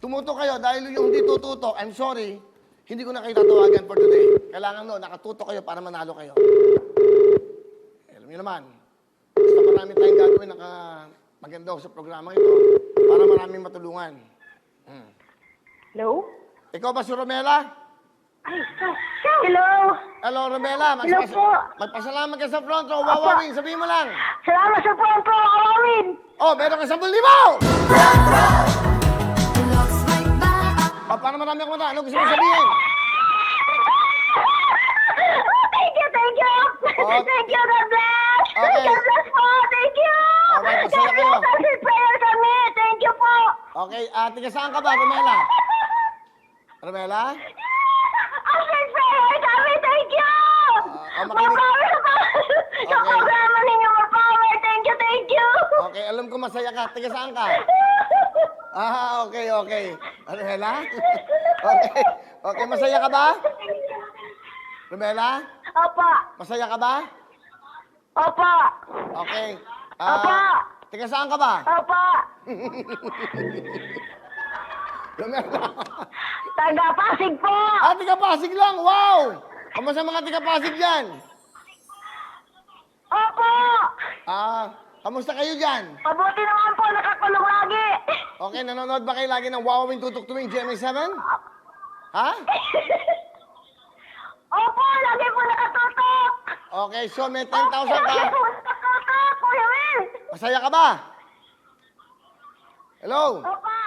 tumutok kayo dahil yung hindi tututok, I'm sorry, hindi ko na kayo tatawagan for today. Kailangan nakatutok kayo para manalo kayo. Alam niyo naman, basta marami tayong gagawin maganda sa programa ito para maraming matulungan. Hello? Ikaw ba si Romela? Ay, hello? Hello, Romela. Hello po. Magpasalamat ka sa front row. Wawawin, sabihin mo lang. Salamat sa po, Awawin. Oh, meron ka 10,000! Paano marami ako mata? Ano gusto mo sabihin? Thank you. Oh. Thank you, God bless. Okay. God bless po. Thank you. Alright, masaya Thank you. kayo. Kasi prayer kami. Thank you po. Okay, tiga saan ka ba, Romela? Romela? Kasi prayer kami. Thank you. makinig- Mapower sa Okay. programa ninyo. Mapower. Thank you. Okay, alam ko masaya ka. Tiga saan ka? Okay. Romela? Okay, masaya ka ba? Romela? Opo. Masaya ka ba? Opo. Okay. Opo. Tiga saan ka ba? Opo. Romela? Taga Pasig po. Tiga Pasig lang. Wow! Kamusta mga tiga Pasig dyan? Opo. Kamusta kayo dyan? Mabuti naman po, nakakulong lagi. Okay, nanonood ba kayo lagi ng Wawawin Tutok Tuwing GMA7? Ha? Opo, lagi po nakatutok. Okay, so may 10,000 Lagi ka. po nakatutok, Kuya Will. Masaya ka ba? Hello? Opo.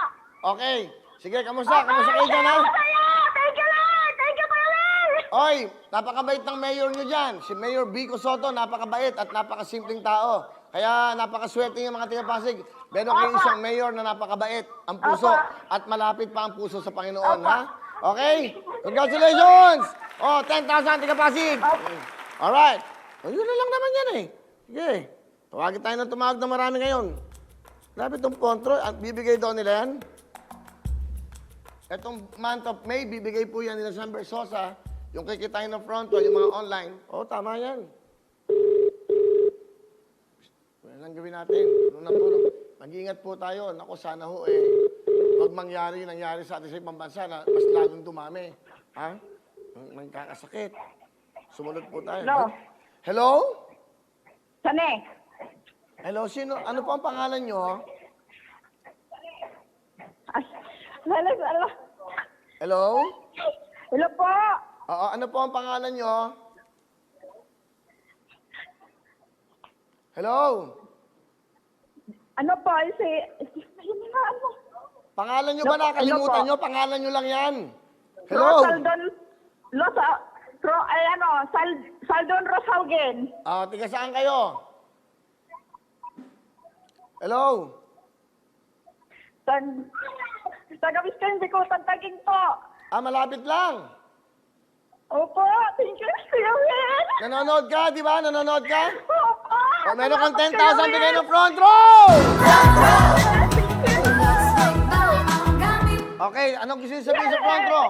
Okay. Sige, kamusta? Kamusta kayo dyan, ha? Masaya. Thank you, Lord. Thank you, Kuya Will. Oy, napakabait ng mayor nyo dyan. Si Mayor Vico Soto, napakabait at napakasimpleng tao. Kaya napakaswerte yung mga tiga Pasig. Meron kayo isang mayor na napakabait ang puso at malapit pa ang puso sa Panginoon, ha? Okay? Congratulations! 10,000 tiga Pasig. Alright. Yun na lang naman yan, eh. Sige. Tawagin tayo ng tumawag na marami ngayon. Grabe itong kontro. Bibigay daw nila yan. Itong month of May, bibigay po yan nila San Bersosa. Yung kikitain ng front row, yung mga online. Tama yan. Ano lang gawin natin? Mag-iingat po tayo. Naku, sana ho pag nangyari sa atin sa ibang bansa na mas lalong dumami. Ha? Magkakasakit. Sumunod po tayo. Hello? Hello? Sane? Hello, sino? Ano po ang pangalan nyo? Hello? Hello po. Oo, ano po ang pangalan nyo? Hello? Ano po? Pangalan nyo ba nakalimutan nyo? Pangalan nyo lang yan. Hello? Saldon Rosaugen. Tiga saan kayo? Hello? Taga Visconti ko, Tantaging po. Malapit lang. Opo, thank you, Kuya Will. Nanonood ka, di ba? Nanonood ka? Opo. Meron kang 10,000 bigay ng front row! Okay, anong gusto nyo sabihin sa front row?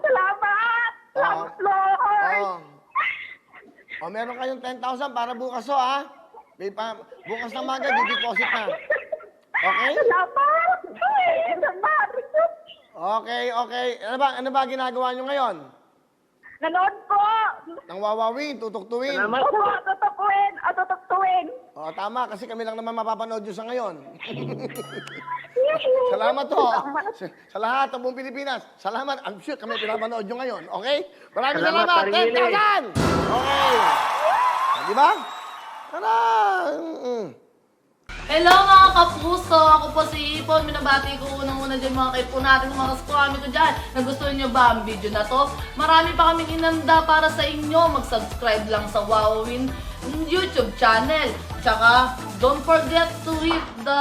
Salamat. Salamat, Lord. Meron kayong 10,000 para bukas ha? Bukas ng maga, di-deposit na. Okay? Salamat. Salamat. Okay. Ano ba ginagawa nyo ngayon? Nanood po. Nang Wawawin, tutuktuin. Salamat po. Tutuktuin. Tama, kasi kami lang naman mapapanood nyo sa ngayon. Salamat ho. Sa lahat ng buong Pilipinas. Salamat. I'm sure kami pinapanood nyo ngayon. Okay? Maraming salamat. 10,000! Okay. Di ba? Hello mga kapuso! Ako po si Ipon. Minabati ko unang-una dyan mga kaipo natin, mga kaskwami ko dyan. Nagustuhan nyo ba ang video na to? Marami pa kaming inanda para sa inyo. Mag-subscribe lang sa Wawawin YouTube channel. Tsaka, don't forget to hit the,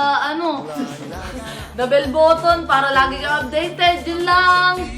the bell button para lagi kang updated. Yun lang!